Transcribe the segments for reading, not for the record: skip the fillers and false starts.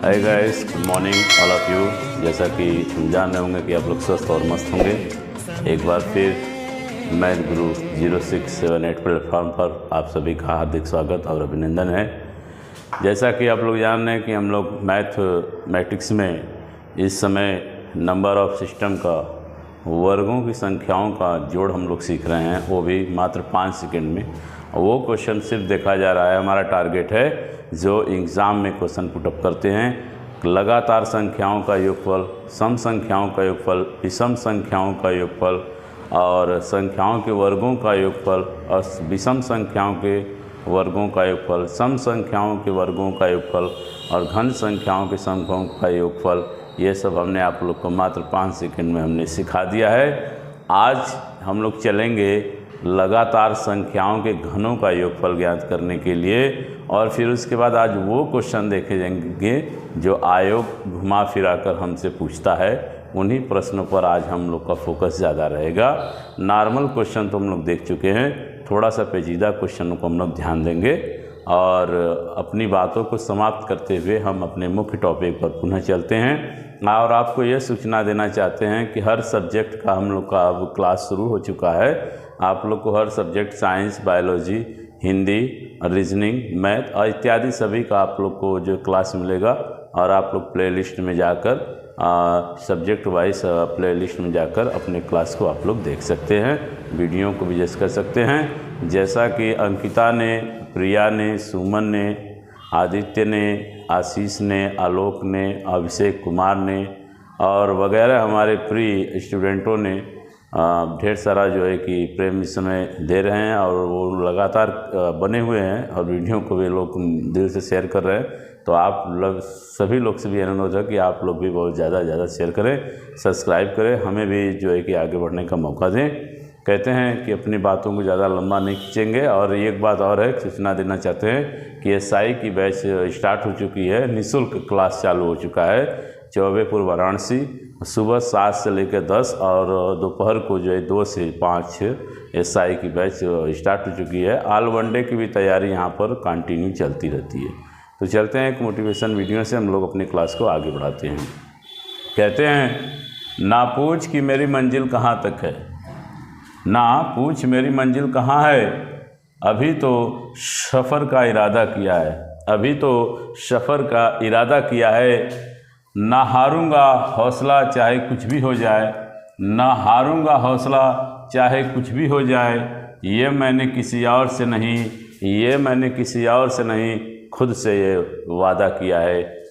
Hi guys, good morning all of you. जैसा कि हम जान रहे होंगे कि आप लोग स्वस्थ और मस्त होंगे। एक बार फिर मैथ गुरु 0678 प्लेटफॉर्म पर आप सभी का हार्दिक स्वागत और अभिनंदन है। जैसा कि आप लोग जान रहे हैं कि हम लोग मैथमेटिक्स में इस समय नंबर ऑफ सिस्टम का वर्गों की संख्याओं का जोड़ हम लोग सीख रहे हैं, वो भी मात्र 5 सेकंड में। वो क्वेश्चन सिर्फ देखा जा रहा है। हमारा टारगेट है जो एग्ज़ाम में क्वेश्चन पुटअप करते हैं, लगातार संख्याओं का योगफल, सम संख्याओं का योगफल, विषम संख्याओं का योगफल और संख्याओं के वर्गों का योगफल और विषम संख्याओं के वर्गों का योगफल, सम संख्याओं के वर्गों का योगफल और घन संख्याओं के समूहों का योगफल, ये सब हमने आप लोग को मात्र 5 सेकंड में हमने सिखा दिया है। आज हम लोग चलेंगे लगातार संख्याओं के घनों का योगफल ज्ञात करने के लिए, और फिर उसके बाद आज वो क्वेश्चन देखे जाएंगे जो आयोग घुमा फिरा कर हमसे पूछता है। उन्हीं प्रश्नों पर आज हम लोग का फोकस ज़्यादा रहेगा। नॉर्मल क्वेश्चन तो हम लोग देख चुके हैं, थोड़ा सा पेचीदा क्वेश्चनों को हम लोग ध्यान देंगे और अपनी बातों को समाप्त करते हुए हम अपने मुख्य टॉपिक पर पुनः चलते हैं। और आपको यह सूचना देना चाहते हैं कि हर सब्जेक्ट का हम लोग का अब क्लास शुरू हो चुका है। आप लोग को हर subject science, biology, Hindi, reasoning, math और इत्यादि सभी का आप लोग को जो क्लास मिलेगा, और आप लोग प्लेलिस्ट में जाकर सब्जेक्ट वाइज प्लेलिस्ट में जाकर अपने क्लास को आप लोग देख सकते हैं, वीडियो को भी जस्ट कर सकते हैं। जैसा कि अंकिता ने, प्रिया ने, सुमन ने, आदित्य ने, आशीष ने, आलोक ने, अभिषेक कुमार ने और वगैरह हमारे प्री स्टूडेंटों ने ढेर सारा जो है कि प्रेम इस समय दे रहे हैं और वो लगातार बने हुए हैं और वीडियो को भी लोग दिल से शेयर कर रहे हैं। तो आप लोग सभी लोग से भी अनुरोध है कि आप लोग भी बहुत ज़्यादा शेयर करें, सब्सक्राइब करें, हमें भी जो है कि आगे बढ़ने का मौका दें। कहते हैं कि अपनी बातों को ज़्यादा लंबा नहीं खींचेंगे। और एक बात और है, सूचना देना चाहते हैं कि SI की बैच स्टार्ट हो चुकी है, निःशुल्क क्लास चालू हो चुका है। चौबेपुर वाराणसी सुबह 7 से लेकर 10 और दोपहर को जो है 2 से 5 SI की बैच स्टार्ट हो चुकी है। ऑल वनडे की भी तैयारी यहाँ पर कंटिन्यू चलती रहती है। तो चलते हैं एक मोटिवेशन वीडियो से हम लोग अपनी क्लास को आगे बढ़ाते हैं। कहते हैं, ना पूछ कि मेरी मंजिल कहाँ तक है, ना पूछ मेरी मंजिल कहाँ है, अभी तो सफ़र का इरादा किया है, अभी तो सफ़र का इरादा किया है। ना हारूंगा हौसला चाहे कुछ भी हो जाए, ना हारूंगा हौसला चाहे कुछ भी हो जाए, ये मैंने किसी और से नहीं, ये मैंने किसी और से नहीं, खुद से ये वादा किया है।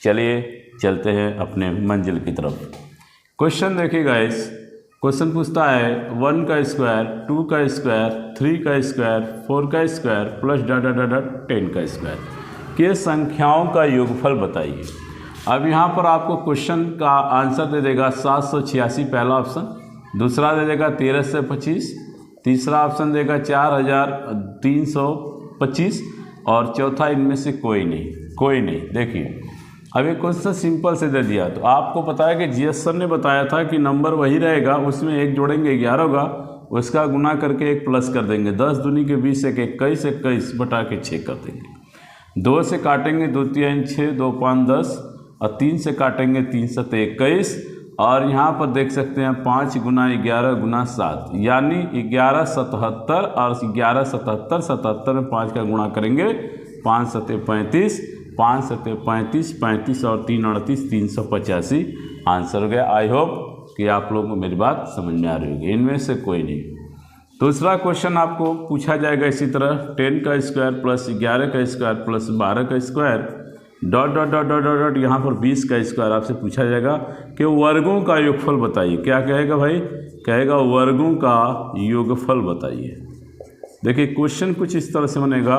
चलिए चलते हैं अपने मंजिल की तरफ। क्वेश्चन देखिए गाइस, क्वेश्चन पूछता है 1 का स्क्वायर, 2 का स्क्वायर, 3 का स्क्वायर, 4 का square plus dot dot dot 10 का स्क्वायर के संख्याओं का योगफल बताइए। अब यहाँ पर आपको क्वेश्चन का आंसर दे देगा 786 पहला ऑप्शन, दूसरा दे देगा 13 से 25, तीसरा ऑप्शन देगा 4325 और चौथा इनमें से कोई नहीं। देखिए अब एक क्वेश्चन सिंपल से दे दिया, तो आपको पता है कि GS सर ने बताया था कि नंबर वही रहेगा, उसमें एक जोड़ेंगे 11 होगा, उसका गुना करके एक प्लस कर देंगे, 10 दूनी के 20 एक 21 बटा के 6 कर देंगे। 2 से काटेंगे 2 3 6, 2 5 10 और 3 से काटेंगे 3 7 21, और यहाँ पर देख सकते हैं 5 गुना 11 गुना 7 यानी 1177 और 1177 77 में 5 का गुणा करेंगे, 5 7 35, 5 7 35, 35 और 3 38, 385 आंसर हो गया। आई होप कि आप लोगों को मेरी बात समझ में आ रही होगी। इनमें से कोई नहीं। दूसरा क्वेश्चन आपको पूछा जाएगा इसी तरह, 10 का स्क्वायर प्लस 11 का स्क्वायर प्लस 12 का square dot dot dot dot dot यहाँ पर 20 का स्क्वायर आपसे पूछा जाएगा कि वर्गों का योगफल बताइए। क्या कहेगा भाई? कहेगा वर्गों का योगफल बताइए। देखिए क्वेश्चन कुछ इस तरह से बनेगा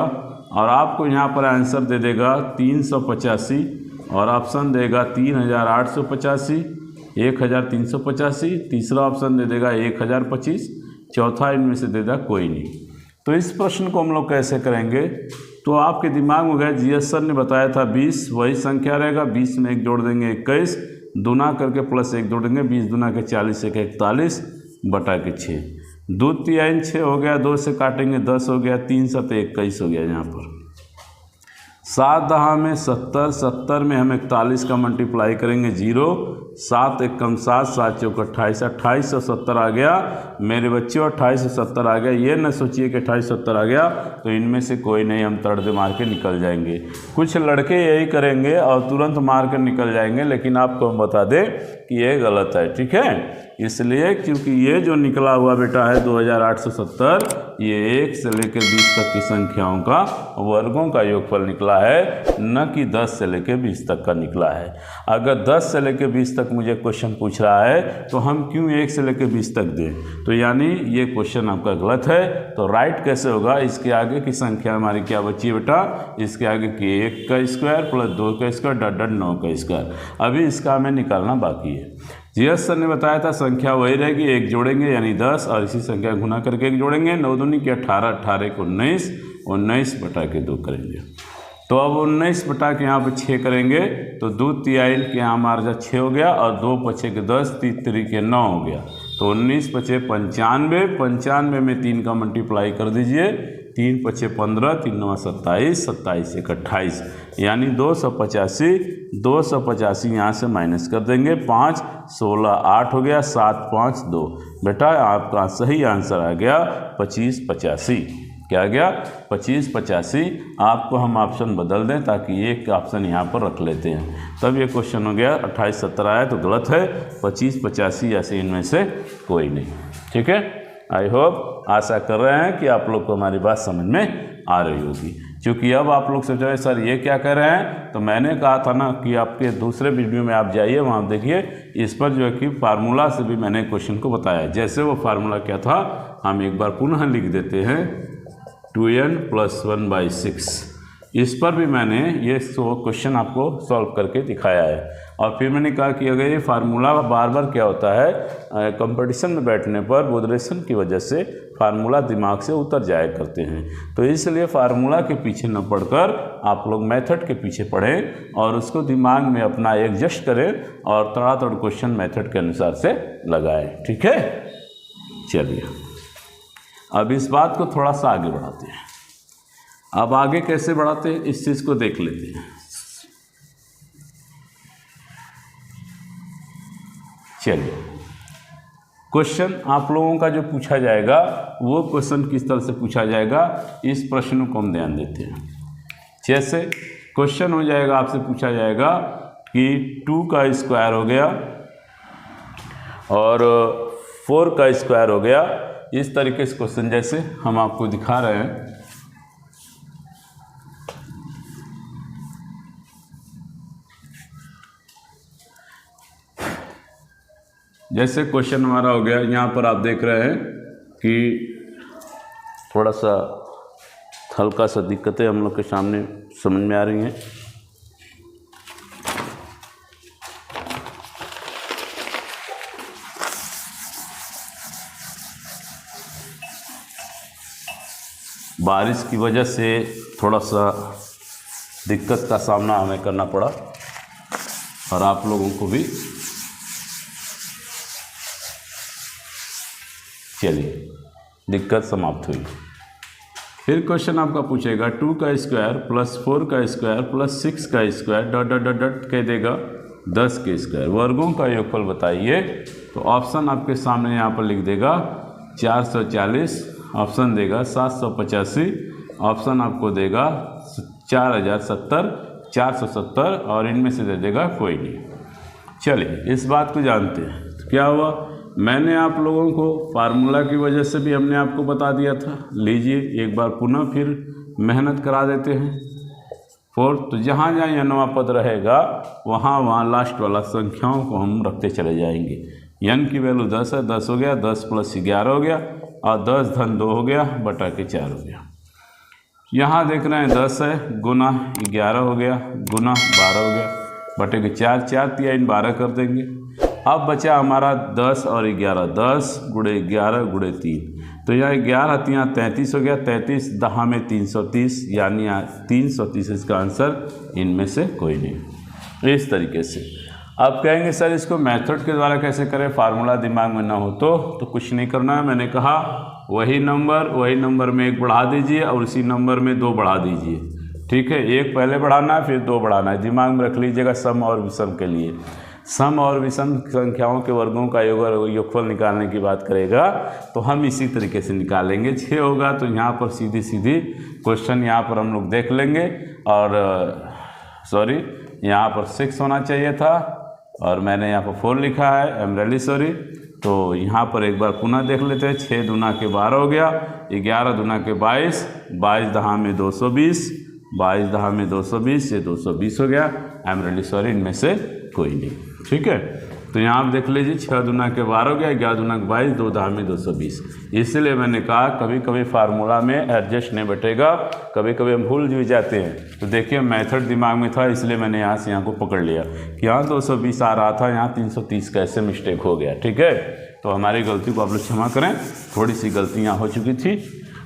और आपको यहाँ पर आंसर दे देगा 385 और ऑप्शन देगा 3885, 1385, तीसरा ऑप्शन दे देगा 1025, चौथा इनमें से दे देगा कोई नहीं। तो इस प्रश्न को हम लोग कैसे करेंगे? तो आपके दिमाग में गया GS सर ने बताया था 20 वही संख्या रहेगा, 20 में 1 जोड़ देंगे 21, दूना करके प्लस 1 जोड़ देंगे, 20 दूना के 40 1 41 बटा के 6, 2 3 6 हो गया, 2 से काटेंगे 10 हो गया, 3 7 21 हो गया। यहाँ पर 7 दहा में 70, 70 में हम 41 का मल्टीप्लाई करेंगे 0, 7 एकम 7, 7 चौक 28, 2870 आ गया मेरे बच्चों, 2870 आ गया। ये न सोचिए कि 2870 आ गया तो इनमें से कोई नहीं, हम तड़दे मार के निकल जाएंगे। कुछ लड़के यही करेंगे और तुरंत मार कर निकल जाएंगे, लेकिन आपको हम बता दें कि ये गलत है, ठीक है। इसलिए क्योंकि ये जो निकला हुआ बेटा है 2870, ये 1 से लेकर 20 तक की संख्याओं का वर्गों का योगफल निकला है, न कि 10 से लेकर 20 तक का निकला है। अगर 10 से लेकर 20 तक मुझे क्वेश्चन पूछ रहा है तो हम क्यों 1 से लेकर 20 तक दें? तो यानी ये क्वेश्चन आपका गलत है। तो राइट कैसे होगा? इसके आगे की संख्या हमारी क्या बची है बेटा? इसके आगे की 1 का स्क्वायर प्लस 2 का स्क्वायर डॉट 9 का स्क्वायर। अभी इसका हमें निकालना बाकी है। जीएस सर ने बताया था संख्या वही रहेगी, 1 जोड़ेंगे यानी 10 और इसी संख्या गुना करके 1 जोड़ेंगे। 9 दूनी की 18, 18 को 19, 19 बटा के 2 करेंगे। तो अब 19 बटा के यहाँ पर 6 करेंगे तो 2 तिहाई के यहाँ हमारा 6 हो गया और 2 पछे के 10, 3 3 के 9 हो गया। तो 19 पछे 95, 95 में 3 का मल्टीप्लाई कर दीजिए, 3 पछे 15, 3 9 27, 27 1 28 यानी 285, 285 यहाँ से माइनस कर देंगे। 5 16 8 हो गया, 7 5 2। बेटा आपका सही आंसर आ गया 2585। क्या आ गया? 2585। आपको हम ऑप्शन बदल दें ताकि एक ऑप्शन यहाँ पर रख लेते हैं, तब ये क्वेश्चन हो गया। 2870 आया तो गलत है, 2585 ऐसे इनमें से कोई नहीं, ठीक है। आई होप, आशा कर रहे हैं कि आप लोग को हमारी बात समझ में आ रही होगी। क्योंकि अब आप लोग सोच रहे हैं सर ये क्या कह रहे हैं, तो मैंने कहा था ना कि आपके दूसरे वीडियो में आप जाइए, वहाँ देखिए इस पर जो है कि फार्मूला से भी मैंने क्वेश्चन को बताया। जैसे वो फार्मूला क्या था हम एक बार पुनः लिख देते हैं, 2n + 1/6। इस पर भी मैंने ये क्वेश्चन आपको सॉल्व करके दिखाया है। और फिर मैंने कहा कि अगर ये फार्मूला बार बार क्या होता है, कंपटीशन में बैठने पर बोधरेशन की वजह से फार्मूला दिमाग से उतर जाया करते हैं। तो इसलिए फार्मूला के पीछे न पढ़कर आप लोग मेथड के पीछे पढ़ें और उसको दिमाग में अपना एडजस्ट करें और तड़ातड़ क्वेश्चन मेथड के अनुसार से लगाएं, ठीक है। चलिए अब इस बात को थोड़ा सा आगे बढ़ाते हैं। अब आगे कैसे बढ़ाते हैं इस चीज़ को देख लेते हैं। चलिए क्वेश्चन आप लोगों का जो पूछा जाएगा वो क्वेश्चन किस तरह से पूछा जाएगा, इस प्रश्न को हम ध्यान देते हैं। जैसे क्वेश्चन हो जाएगा, आपसे पूछा जाएगा कि 2 का स्क्वायर हो गया और 4 का स्क्वायर हो गया। इस तरीके से क्वेश्चन जैसे हम आपको दिखा रहे हैं। जैसे क्वेश्चन हमारा हो गया, यहाँ पर आप देख रहे हैं कि थोड़ा सा हल्का सा दिक्कतें हम लोग के सामने समझ में आ रही हैं। बारिश की वजह से थोड़ा सा दिक्कत का सामना हमें करना पड़ा और आप लोगों को भी। चलिए दिक्कत समाप्त हुई। फिर क्वेश्चन आपका पूछेगा 2 का स्क्वायर प्लस 4 का स्क्वायर प्लस 6 का square dot dot dot dot कह देगा 10 के स्क्वायर, वर्गों का योगफल बताइए। तो ऑप्शन आपके सामने यहाँ पर लिख देगा 440, ऑप्शन देगा 785, ऑप्शन आपको देगा 4070, 470 और इनमें से दे देगा कोई नहीं। चलिए इस बात को जानते हैं। तो क्या हुआ, मैंने आप लोगों को फार्मूला की वजह से भी हमने आपको बता दिया था। लीजिए एक बार पुनः फिर मेहनत करा देते हैं। 4 तो जहाँ जहाँ यनवा पद रहेगा वहाँ लास्ट वाला संख्याओं को हम रखते चले जाएंगे। यन की वैल्यू 10 है, 10 हो गया, 10 + 11 हो गया और 10 धन 2 हो गया बटा के 4 हो गया। यहाँ देख रहे हैं 10 है गुना 11 हो गया गुना 12 हो गया बटे के 4, 4 3 12 कर देंगे। अब बचा हमारा 10 और 11, 10 गुणे 11 गुणे 3, तो यहाँ 11 यहाँ 33 हो गया, 33 दहा में 330 यानी 330 इसका आंसर, इनमें से कोई नहीं। इस तरीके से आप कहेंगे सर इसको मेथड के द्वारा कैसे करें, फार्मूला दिमाग में ना हो तो कुछ नहीं करना है। मैंने कहा वही नंबर में 1 बढ़ा दीजिए और उसी नंबर में 2 बढ़ा दीजिए, ठीक है, एक पहले बढ़ाना है फिर 2 बढ़ाना है। दिमाग में रख लीजिएगा सम और विषम के लिए। सम और विषम संख्याओं के वर्गों का योगफल निकालने की बात करेगा तो हम इसी तरीके से निकालेंगे। 6 होगा तो यहाँ पर सीधी सीधी क्वेश्चन यहाँ पर हम लोग देख लेंगे, और सॉरी यहाँ पर 6 होना चाहिए था और मैंने यहाँ पर 4 लिखा है, आई एम रियली सॉरी। तो यहाँ पर एक बार पुनः देख लेते हैं। 6 दूना के 12 हो गया, 11 दूना के 22, 22 दहा में 220, 22 दहा में 220, ये 220 हो गया। आई एम रियली सॉरी, इनमें से कोई नहीं। ठीक है, तो यहाँ आप देख लीजिए 6 दूना के 12 हो गया, 11 दूना के 22, 2 दहा में 220। इसलिए मैंने कहा कभी कभी फार्मूला में एडजस्ट नहीं बैठेगा, कभी कभी हम भूल भी जाते हैं। तो देखिए मेथड दिमाग में था, इसलिए मैंने यहाँ से यहाँ को पकड़ लिया कि यहाँ 220 आ रहा था, यहाँ 330 कैसे मिस्टेक हो गया। ठीक है, तो हमारी गलती को आप लोग क्षमा करें, थोड़ी सी गलतियाँ हो चुकी थी।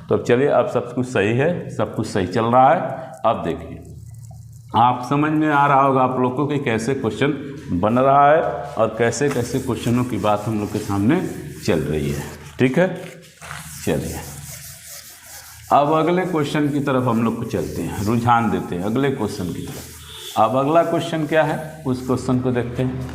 तो अब चलिए, अब सब कुछ सही है, सब कुछ सही चल रहा है। अब देखिए आप समझ में आ रहा होगा आप लोग को कि कैसे क्वेश्चन बन रहा है और कैसे कैसे क्वेश्चनों की बात हम लोग के सामने चल रही है। ठीक है, चलिए अब अगले क्वेश्चन की तरफ हम लोग को चलते हैं, रुझान देते हैं अगले क्वेश्चन की तरफ। अब अगला क्वेश्चन क्या है उस क्वेश्चन को देखते हैं।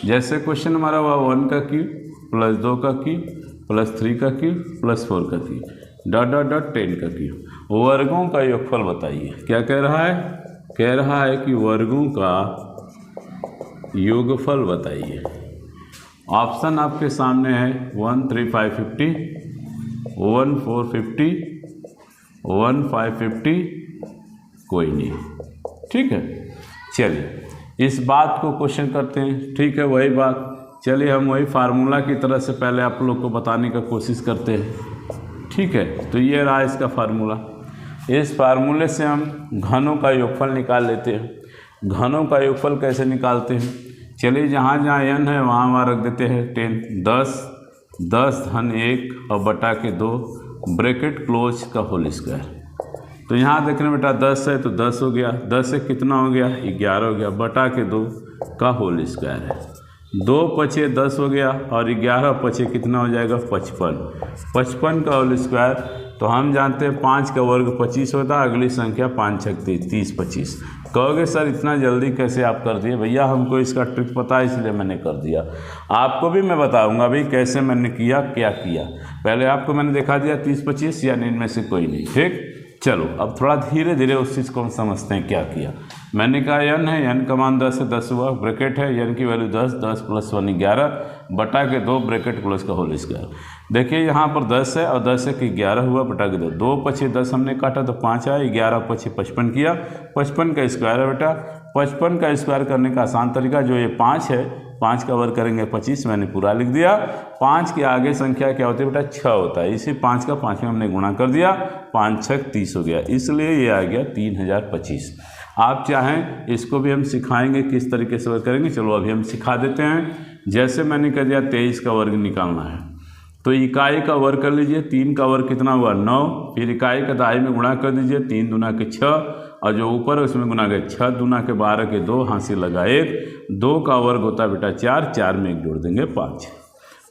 जैसे क्वेश्चन हमारा हुआ 1 का क्यूब प्लस 2 का क्यूब प्लस 3 का क्यूब प्लस 4 का क्यूब डॉट डॉट डॉट 10 का क्यूब, वर्गों का योगफल बताइए। क्या कह रहा है? कह रहा है कि वर्गों का योगफल बताइए। ऑप्शन आपके सामने है 1 3 5 50, 1 4 50, 1 5 50, कोई नहीं। ठीक है, चलिए इस बात को क्वेश्चन करते हैं। ठीक है, वही बात, चलिए हम वही फार्मूला की तरह से पहले आप लोग को बताने का कोशिश करते हैं। ठीक है, तो ये रहा इसका फार्मूला। इस फार्मूले से हम घनों का योगफल निकाल लेते हैं। घनों का योगफल कैसे निकालते हैं? चलिए जहाँ जहाँ n है वहाँ वहाँ रख देते हैं 10, 10, 10 धन 1 और बटा के 2 ब्रैकेट क्लोज का होल स्क्वायर। तो यहाँ देखने बेटा 10 है तो 10 हो गया, 10 से कितना हो गया 11 हो गया, बटा के 2 का होल स्क्वायर है। 2 पछे 10 हो गया और 11 पछे कितना हो जाएगा 55, 55 का होल स्क्वायर। तो हम जानते हैं 5 का वर्ग 25 होता है, अगली संख्या 5 छक 30, 25। कहोगे सर इतना जल्दी कैसे आप कर दिए? भैया हमको इसका ट्रिक पता है इसलिए मैंने कर दिया। आपको भी मैं बताऊंगा भाई कैसे मैंने किया, क्या किया। पहले आपको मैंने दिखा दिया 30, 25, यानी इनमें से कोई नहीं। ठीक, चलो अब थोड़ा धीरे धीरे उस चीज़ को हम समझते हैं क्या किया। मैंने कहा n है, n का मान 10 है, 10 हुआ, ब्रैकेट है n की वैल्यू 10, 10 प्लस 1 11 बटा के 2 ब्रैकेट क्लोज का होल स्क्वायर। देखिए यहाँ पर 10 है और 10 है कि 11 हुआ, बटा के 2, 2 पछे 10 हमने काटा तो 5 आया, 11 पछे 55 किया, 55 का स्क्वायर है बेटा। 55 का स्क्वायर करने का आसान तरीका, जो ये 5 है 5 का वर्ग करेंगे 25, मैंने पूरा लिख दिया। 5 के आगे संख्या क्या होती है बेटा 6 होता है, इसी 5 का 5 में हमने गुणा कर दिया, 5 छक 30 हो गया, इसलिए ये आ गया 3025। आप चाहें इसको भी हम सिखाएंगे किस तरीके से वर्ग करेंगे, चलो अभी हम सिखा देते हैं। जैसे मैंने कह दिया 23 का वर्ग निकालना है तो इकाई का वर्ग कर लीजिए। 3 का वर्ग कितना हुआ 9, फिर इकाई का दहाई में गुणा कर दीजिए, 3 दूना के 6 और जो ऊपर है उसमें गुना के 6 दूना के 12 के 2, हासिल लगा 1, 2 का वर्ग होता है बेटा 4, 4 में 1 जोड़ देंगे 5,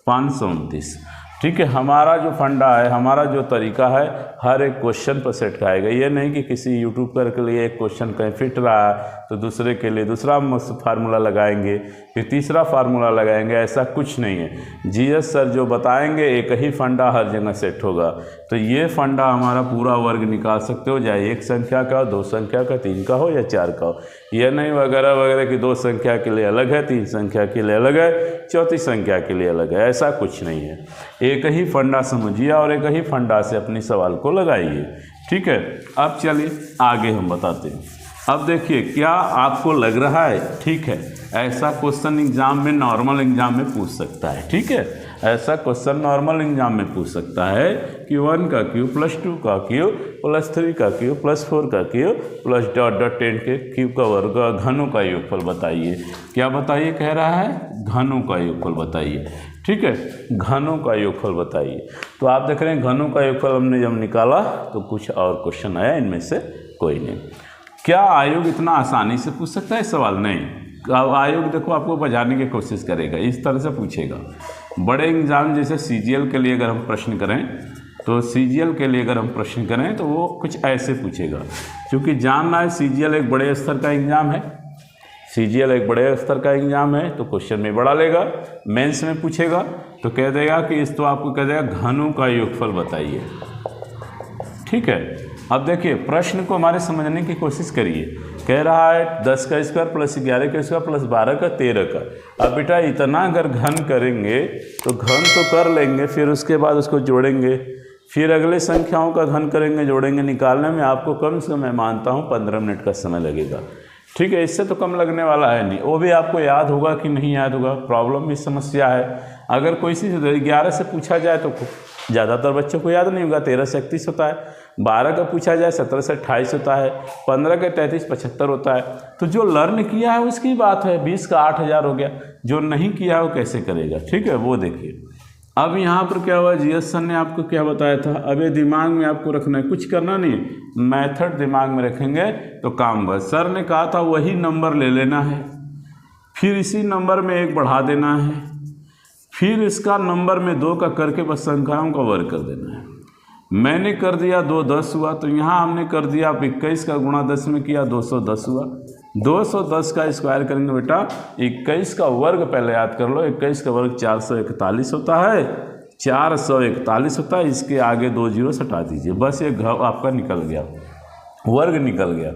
529। ठीक है, हमारा जो फंडा है, हमारा जो तरीका है, हर एक क्वेश्चन पर सेट खाएगा। ये नहीं कि किसी यूट्यूबर के लिए एक क्वेश्चन कहीं फिट रहा है तो दूसरे के लिए दूसरा फार्मूला लगाएंगे, फिर तीसरा फार्मूला लगाएंगे, ऐसा कुछ नहीं है। जीएस सर जो बताएंगे एक ही फंडा हर जगह सेट होगा। तो ये फंडा हमारा पूरा वर्ग निकाल सकते हो, चाहे 1 संख्या का, 2 संख्या का, 3 का हो या 4 का हो। यह नहीं वगैरह वगैरह कि 2 संख्या के लिए अलग है, 3 संख्या के लिए अलग है, चौथी संख्या के लिए अलग है, ऐसा कुछ नहीं है। एक ही फंडा समझिए और एक ही फंडा से अपनी सवाल को लगाइए। ठीक है, अब चलिए आगे हम बताते हैं। अब देखिए क्या आपको लग रहा है, ठीक है, ऐसा क्वेश्चन एग्जाम में, नॉर्मल एग्जाम में पूछ सकता है। ठीक है, ऐसा क्वेश्चन नॉर्मल एग्जाम में पूछ सकता है कि 1 का क्यूब प्लस 2 का क्यूब प्लस 3 का क्यूब प्लस 4 का क्यूब प्लस डॉट डॉट 10 के क्यूब का वर्ग, घनों का योगफल बताइए। क्या बताइए कह रहा है? घनों का योगफल बताइए। ठीक है, घनों का योगफल बताइए। तो आप देख रहे हैं घनों का योगफल हमने जब निकाला तो कुछ और क्वेश्चन आया, इनमें से कोई नहीं। क्या आयोग इतना आसानी से पूछ सकता है सवाल? नहीं। आयोग देखो आपको बजाने की कोशिश करेगा, इस तरह से पूछेगा। बड़े एग्जाम जैसे सीजीएल के लिए अगर हम प्रश्न करें तो सीजीएल के लिए अगर हम प्रश्न करें तो वो कुछ ऐसे पूछेगा, क्योंकि जानना है सीजीएल एक बड़े स्तर का एग्जाम है, सीजीएल एक बड़े स्तर का एग्जाम है, तो क्वेश्चन में बड़ा लेगा। मेंस में पूछेगा तो कह देगा कि इस तो आपको कह देगा घनों का योगफल बताइए, ठीक है। अब देखिए प्रश्न को हमारे समझने की कोशिश करिए। कह रहा है 10 का स्क्वायर प्लस 11 का स्क्वायर प्लस 12 का 13 का। अब बेटा इतना अगर घन करेंगे तो घन तो कर लेंगे, फिर उसके बाद उसको जोड़ेंगे, फिर अगले संख्याओं का घन करेंगे, जोड़ेंगे। निकालने में आपको कम से कम मैं मानता हूँ 15 मिनट का समय लगेगा, ठीक है। इससे तो कम लगने वाला है नहीं। वो भी आपको याद होगा कि नहीं याद होगा, प्रॉब्लम भी समस्या है। अगर कोई चीज़ 11 से पूछा जाए तो ज़्यादातर बच्चों को याद नहीं होगा। 13 से 31 होता है, 12 का पूछा जाए 17 से 28 होता है, 15 का 33 75 होता है। तो जो लर्न किया है उसकी बात है, 20 का 8000 हो गया। जो नहीं किया है वो कैसे करेगा, ठीक है, वो देखिए। अब यहाँ पर क्या हुआ, जीएस सर ने आपको क्या बताया था, अब ये दिमाग में आपको रखना है, कुछ करना नहीं, मेथड दिमाग में रखेंगे तो काम होगा। सर ने कहा था वही नंबर ले लेना है, फिर इसी नंबर में 1 बढ़ा देना है, फिर इसका नंबर में 2 का करके बस संख्याओं का वर्ग कर देना है। मैंने कर दिया 2 10 हुआ, तो यहाँ हमने कर दिया आप 21 का गुणा 10 में किया 210 हुआ। 210 का स्क्वायर करेंगे बेटा, 21 का वर्ग पहले याद कर लो, 21 का वर्ग 441 होता है, 441 होता है। इसके आगे 2 जीरो हटा दीजिए, बस ये घ आपका निकल गया, वर्ग निकल गया।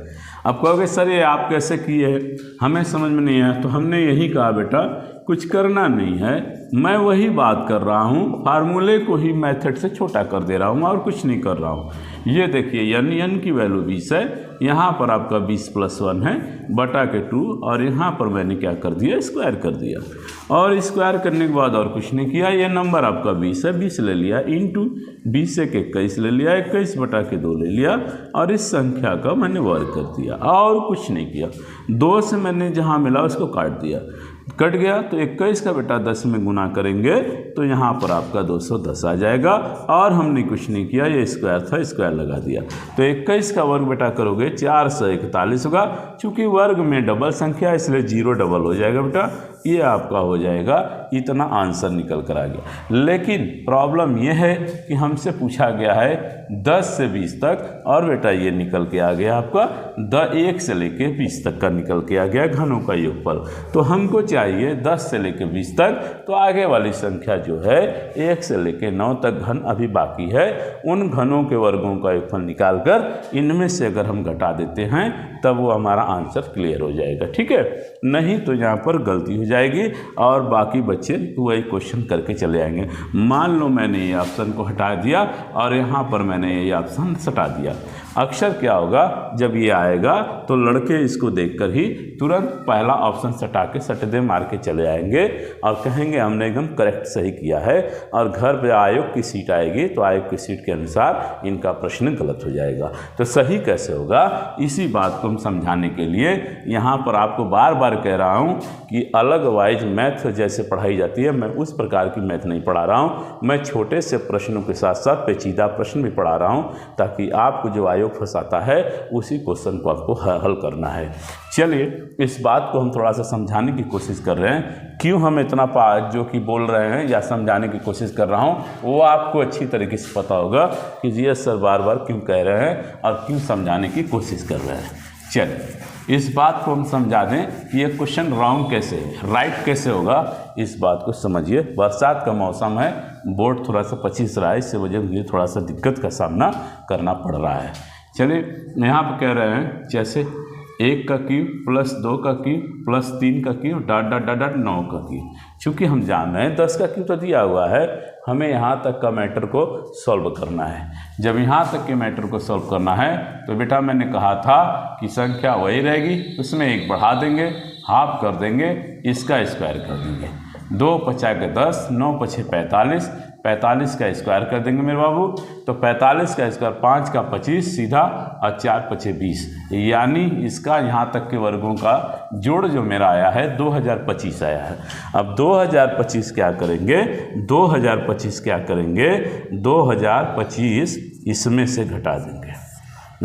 अब कहोगे सर ये आप कैसे किए, हमें समझ में नहीं आया। तो हमने यही कहा बेटा कुछ करना नहीं है, मैं वही बात कर रहा हूँ, फार्मूले को ही मेथड से छोटा कर दे रहा हूँ और कुछ नहीं कर रहा हूँ। ये देखिए n की वैल्यू 20 है, यहाँ पर आपका 20 + 1 है बटा के 2, और यहाँ पर मैंने क्या कर दिया, स्क्वायर कर दिया। और स्क्वायर करने के बाद और कुछ नहीं किया, ये नंबर आपका 20 है, 20 ले लिया इंटू 20 से 21 ले लिया, 21 बटा के 2 ले लिया, और इस संख्या का मैंने वर्ग कर दिया और कुछ नहीं किया। 2 से मैंने जहाँ मिला उसको काट दिया, कट गया तो 21 का बेटा 10 में गुना करेंगे तो यहाँ पर आपका 210 आ जाएगा। और हमने कुछ नहीं किया, ये स्क्वायर था, स्क्वायर लगा दिया। तो 21 का वर्ग बेटा करोगे 441 होगा, चूँकि वर्ग में डबल संख्या इसलिए 0 डबल हो जाएगा बेटा, ये आपका हो जाएगा। इतना आंसर निकल कर आ गया। लेकिन प्रॉब्लम यह है कि हमसे पूछा गया है 10 से 20 तक, और बेटा ये निकल के आ गया आपका 1 से लेके 20 तक का निकल के आ गया घनों का योगफल। तो हमको चाहिए 10 से लेके 20 तक, तो आगे वाली संख्या जो है 1 से लेके 9 तक घन अभी बाकी है। उन घनों के वर्गों का योगफल निकाल कर इनमें से अगर हम घटा देते हैं तब वो हमारा आंसर क्लियर हो जाएगा, ठीक है। नहीं तो यहाँ पर गलती हो जाएगी और बाकी बच्चे वही क्वेश्चन करके चले आएंगे। मान लो मैंने ये ऑप्शन को हटा दिया और यहाँ पर मैंने ये ऑप्शन हटा दिया, अक्सर क्या होगा जब ये आएगा तो लड़के इसको देखकर ही तुरंत पहला ऑप्शन सटा के सटदे मार के चले आएंगे और कहेंगे हमने एकदम करेक्ट सही किया है। और घर पे आयोग की सीट आएगी तो आयोग की सीट के अनुसार इनका प्रश्न गलत हो जाएगा। तो सही कैसे होगा, इसी बात को हम समझाने के लिए यहाँ पर आपको बार बार कह रहा हूँ कि अलग वाइज मैथ जैसे पढ़ाई जाती है, मैं उस प्रकार की मैथ नहीं पढ़ा रहा हूँ। मैं छोटे से प्रश्नों के साथ साथ पेचीदा प्रश्न भी पढ़ा रहा हूँ, ताकि आपको जो आयोग फंसाता है उसी क्वेश्चन को आपको हल करना है। चलिए इस बात को हम थोड़ा सा समझाने की कोशिश कर रहे हैं, क्यों हम इतना जो कि बोल रहे हैं या समझाने की कोशिश कर रहा हूँ वो आपको अच्छी तरीके से पता होगा कि जीएस सर बार बार क्यों कह रहे हैं और क्यों समझाने की कोशिश कर रहे हैं। चलिए इस बात को हम समझा दें कि ये क्वेश्चन रॉन्ग कैसे है, राइट कैसे होगा, इस बात को समझिए। बरसात का मौसम है, बोर्ड थोड़ा सा 25 रहा है, इससे वजह मुझे थोड़ा सा दिक्कत का सामना करना पड़ रहा है। चलिए यहाँ पर कह रहे हैं जैसे 1 का क्यूब प्लस 2 का क्यूब प्लस 3 का cube dot dot dot dot 9 का क्यूब। चूँकि हम जान रहे हैं 10 का क्यूब तो दिया हुआ है, हमें यहाँ तक का मैटर को सॉल्व करना है। जब यहाँ तक के मैटर को सॉल्व करना है तो बेटा मैंने कहा था कि संख्या वही रहेगी, उसमें 1 बढ़ा देंगे, हाफ कर देंगे, इसका स्क्वायर कर देंगे। 2 पचा के 10, 9 पछे 45, 45 का स्क्वायर कर देंगे मेरे बाबू। तो 45 का स्क्वायर 5 का 25 सीधा और 4 पछे 20, यानी इसका यहाँ तक के वर्गों का जोड़ जो मेरा आया है 2025 आया है। अब 2025 क्या करेंगे, 2025 क्या करेंगे, 2025 इसमें से घटा देंगे।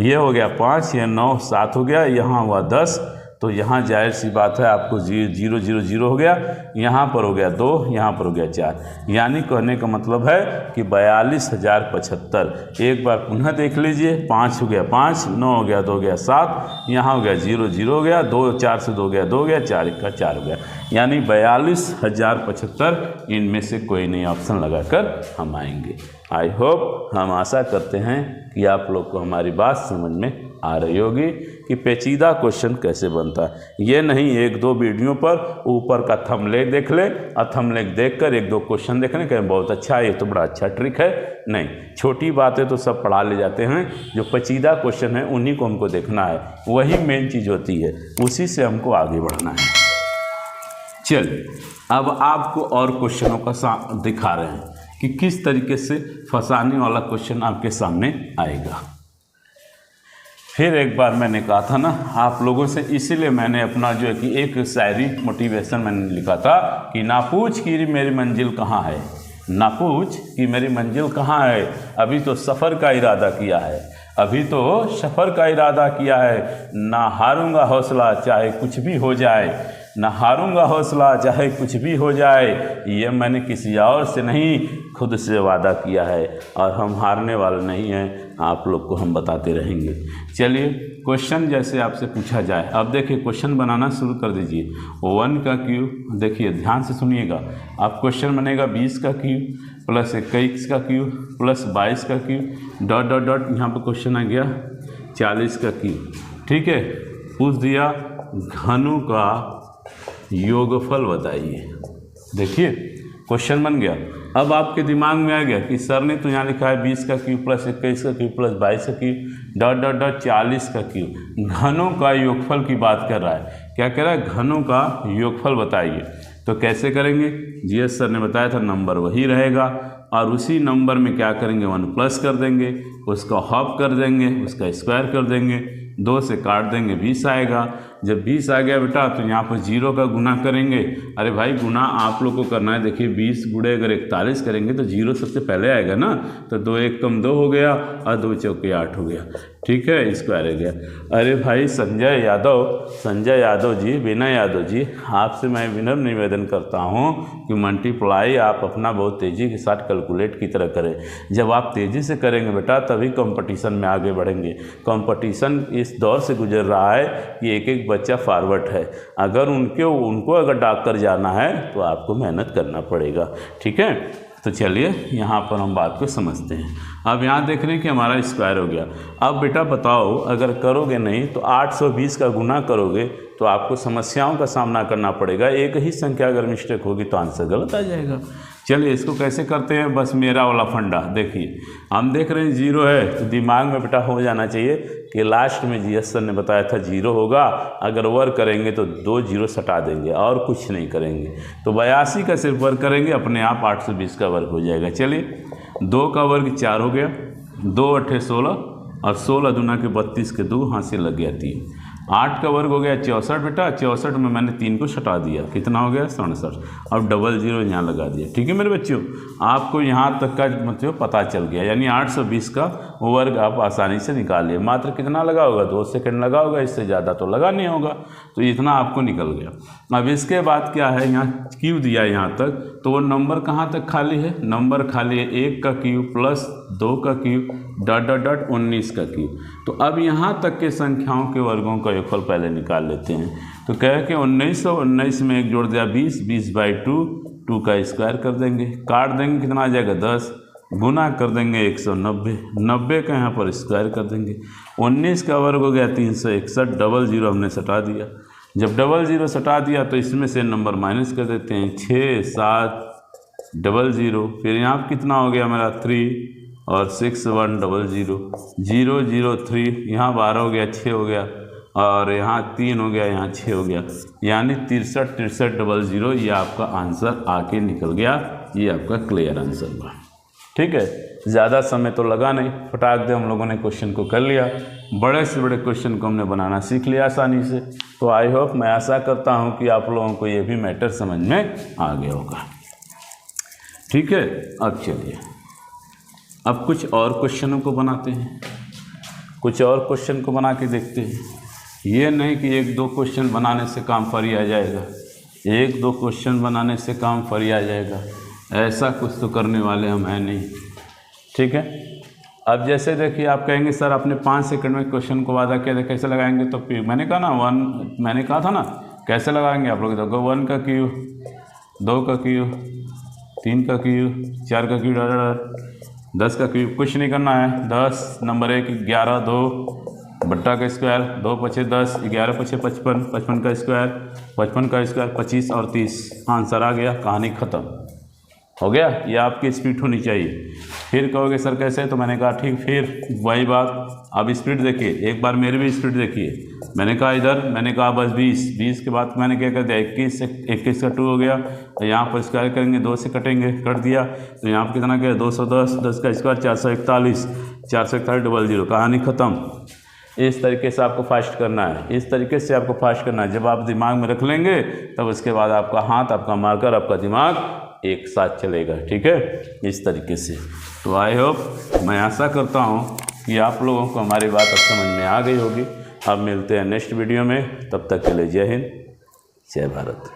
ये हो गया 5, ये 9 7 हो गया, यहाँ हुआ 10, तो यहाँ जाहिर सी बात है आपको 0 0 0 हो गया, यहाँ पर हो गया 2, यहाँ पर हो गया 4, यानी कहने का मतलब है कि 42,075। एक बार पुनः देख लीजिए, 5 हो गया 5, 9 हो गया 2 हो गया 7, यहाँ हो गया 0 0 हो गया 2, 4 से 2 हो गया 2 हो गया, 4 1 का 4 हो गया, यानी 42,075। इनमें से कोई नहीं ऑप्शन लगाकर हम आएंगे। आई होप, हम आशा करते हैं कि आप लोग को हमारी बात समझ में आ रही होगी कि पेचीदा क्वेश्चन कैसे बनता है। ये नहीं 1-2 वीडियो पर ऊपर का थंबनेल देख ले और थंबनेल देखकर 1-2 क्वेश्चन देख लें कहें बहुत अच्छा है, ये तो बड़ा अच्छा ट्रिक है। नहीं, छोटी बातें तो सब पढ़ा ले जाते हैं, जो पेचीदा क्वेश्चन है उन्हीं को हमको देखना है, वही मेन चीज़ होती है, उसी से हमको आगे बढ़ना है। चलिए, अब आपको और क्वेश्चनों का दिखा रहे हैं कि किस तरीके से फंसाने वाला क्वेश्चन आपके सामने आएगा। फिर एक बार मैंने कहा था ना आप लोगों से, इसीलिए मैंने अपना जो है कि एक शायरी मोटिवेशन मैंने लिखा था कि ना पूछ कि मेरी मंजिल कहाँ है, ना पूछ कि मेरी मंजिल कहाँ है, अभी तो सफ़र का इरादा किया है, अभी तो सफ़र का इरादा किया है, ना हारूंगा हौसला चाहे कुछ भी हो जाए, ना हारूंगा हौसला चाहे कुछ भी हो जाए, ये मैंने किसी और से नहीं खुद से वादा किया है, और हम हारने वाले नहीं हैं, आप लोग को हम बताते रहेंगे। चलिए, क्वेश्चन जैसे आपसे पूछा जाए, अब देखिए क्वेश्चन बनाना शुरू कर दीजिए। 1 का क्यूब, देखिए ध्यान से सुनिएगा, आप क्वेश्चन बनेगा 20 का क्यूब प्लस 21 का क्यूब प्लस 22 का क्यूब डॉट डॉट डॉट, यहाँ पर क्वेश्चन आ गया 40 का क्यूब। ठीक है, पूछ दिया घनों का योगफल बताइए। देखिए क्वेश्चन बन गया। अब आपके दिमाग में आ गया कि सर ने तो यहाँ लिखा है 20 का क्यूब प्लस 21 का क्यूब प्लस 22 का क्यूब डॉट डॉट डॉट 40 का क्यूब, घनों का योगफल की बात कर रहा है। क्या कह रहा है? घनों का योगफल बताइए। तो कैसे करेंगे? जीएस सर ने बताया था नंबर वही रहेगा, और उसी नंबर में क्या करेंगे 1 प्लस कर देंगे, उसका हाफ कर देंगे, उसका स्क्वायर कर देंगे, 2 से काट देंगे 20 आएगा। जब 20 आ गया बेटा तो यहाँ पर 0 का गुना करेंगे। अरे भाई गुना आप लोग को करना है। देखिए 20 गुणे अगर 41 करेंगे तो 0 सबसे पहले आएगा ना, तो 2 1 कम 2 हो गया और 2 चौके 8 हो गया। ठीक है, स्क्वायर हो गया। अरे भाई संजय यादव जी, विनय यादव जी, आपसे मैं विनम्र निवेदन करता हूँ कि मल्टीप्लाई आप अपना बहुत तेज़ी के साथ कैलकुलेट की तरह करें। जब आप तेज़ी से करेंगे बेटा तभी कंपटीशन में आगे बढ़ेंगे। कंपटीशन इस दौर से गुजर रहा है कि एक एक बच्चा फॉरवर्ड है। अगर उनको अगर डाक कर जाना है तो आपको मेहनत करना पड़ेगा। ठीक है, तो चलिए यहाँ पर हम बात को समझते हैं। अब यहाँ देख रहे हैं कि हमारा स्क्वायर हो गया। अब बेटा बताओ, अगर करोगे नहीं तो 820 का गुना करोगे तो आपको समस्याओं का सामना करना पड़ेगा। एक ही संख्या अगर मिस्टेक होगी तो आंसर गलत आ जाएगा। चलिए इसको कैसे करते हैं, बस मेरा वाला फंडा देखिए। हम देख रहे हैं 0 है तो दिमाग में बेटा हो जाना चाहिए कि लास्ट में जीएस सर ने बताया था 0 होगा। अगर वर्ग करेंगे तो 2 0 सटा देंगे और कुछ नहीं करेंगे। तो 82 का सिर्फ वर्ग करेंगे, अपने आप 820 का वर्ग हो जाएगा। चलिए 2 का वर्ग 4 हो गया, 2 8 16 और 16 दूना के 32 के 2 हाथ से लग गया 3। 8 का वर्ग हो गया 64 बेटा, 64 में मैंने 3 को छटा दिया, कितना हो गया 67। अब 00 यहाँ लगा दिया। ठीक है मेरे बच्चों, आपको यहाँ तक का मतलब पता चल गया, यानी 820 का वर्ग आप आसानी से निकाल लिए। मात्र कितना लगा होगा? 2 सेकंड लगा होगा, इससे ज़्यादा तो लगा नहीं होगा। तो इतना आपको निकल गया। अब इसके बाद क्या है, यहाँ क्यूब दिया यहाँ तक, तो वो नंबर कहाँ तक खाली है? नंबर खाली है 1 का क्यूब प्लस 2 का क्यूब डॉट डॉट डॉट 19 का क्यूब। तो अब यहाँ तक के संख्याओं के वर्गों का योगफल पहले निकाल लेते हैं। तो कह के 19 में 1 जोड़ दिया 20, 20/2, 2 का स्क्वायर कर देंगे, काट देंगे, कितना आ जाएगा 10, गुना कर देंगे 190, 90 का यहाँ पर स्क्वायर कर देंगे। 19 का वर्ग हो गया 361, 00 हमने सटा दिया। जब 00 सटा दिया तो इसमें से नंबर माइनस कर देते हैं, 6 7 00, फिर यहाँ कितना हो गया मेरा 3 और 6 1 00, 0 0 3, यहाँ 12 हो गया, 6 हो गया, और यहाँ 3 हो गया, यहाँ 6 हो गया, यानी 63 00। ये आपका आंसर आके निकल गया। ये आपका क्लियर आंसर हुआ। ठीक है, ज़्यादा समय तो लगा नहीं, फटाक दे हम लोगों ने क्वेश्चन को कर लिया। बड़े से बड़े क्वेश्चन को हमने बनाना सीख लिया आसानी से। तो आई होप, मैं आशा करता हूँ कि आप लोगों को ये भी मैटर समझ में आ गया होगा। ठीक है, अब चलिए अब कुछ और क्वेश्चनों को बनाते हैं, कुछ और क्वेश्चन को बना के देखते हैं। ये नहीं कि एक दो क्वेश्चन बनाने से काम फरी आ जाएगा, एक दो क्वेश्चन बनाने से काम फरी आ जाएगा, ऐसा कुछ तो करने वाले हम हैं नहीं। ठीक है, अब जैसे देखिए आप कहेंगे सर आपने 5 सेकंड में क्वेश्चन को वादा किया था, कैसे लगाएंगे? तो मैंने कहा ना 1, मैंने कहा था ना कैसे लगाएंगे आप लोग। देखो 1 का क्यू, 2 का क्यू, 3 का क्यू, 4 का क्यू, 10 का क्यू। कुछ नहीं करना है, 10 नंबर 1 11, 2 बट्टा का स्क्वायर, 2 पचे 10, 11 पचे 55, 55 का स्क्वायर, 55 का स्क्वायर 25 और 30, आंसर आ गया, कहानी ख़त्म हो गया। ये आपकी स्पीड होनी चाहिए। फिर कहोगे सर कैसे? तो मैंने कहा ठीक, फिर वही बात, अब स्पीड देखिए, एक बार मेरी भी स्पीड देखिए। मैंने कहा इधर, मैंने कहा बस 20 के बाद मैंने क्या कर दिया 21 से 21 का 2 हो गया, तो यहाँ पर स्क्वायर करेंगे 2 से कटेंगे, कट दिया, तो यहाँ पर कितना क्या 210, 10 का स्क्वायर 441, 441 00, कहानी ख़त्म। इस तरीके से आपको फास्ट करना है, इस तरीके से आपको फास्ट करना है। जब आप दिमाग में रख लेंगे तब उसके बाद आपका हाथ, आपका मार्कर, आपका दिमाग एक साथ चलेगा। ठीक है, इस तरीके से। तो आई होप, मैं आशा करता हूँ कि आप लोगों को हमारी बात अब समझ में आ गई होगी। अब मिलते हैं नेक्स्ट वीडियो में, तब तक के लिए जय हिंद, जय भारत।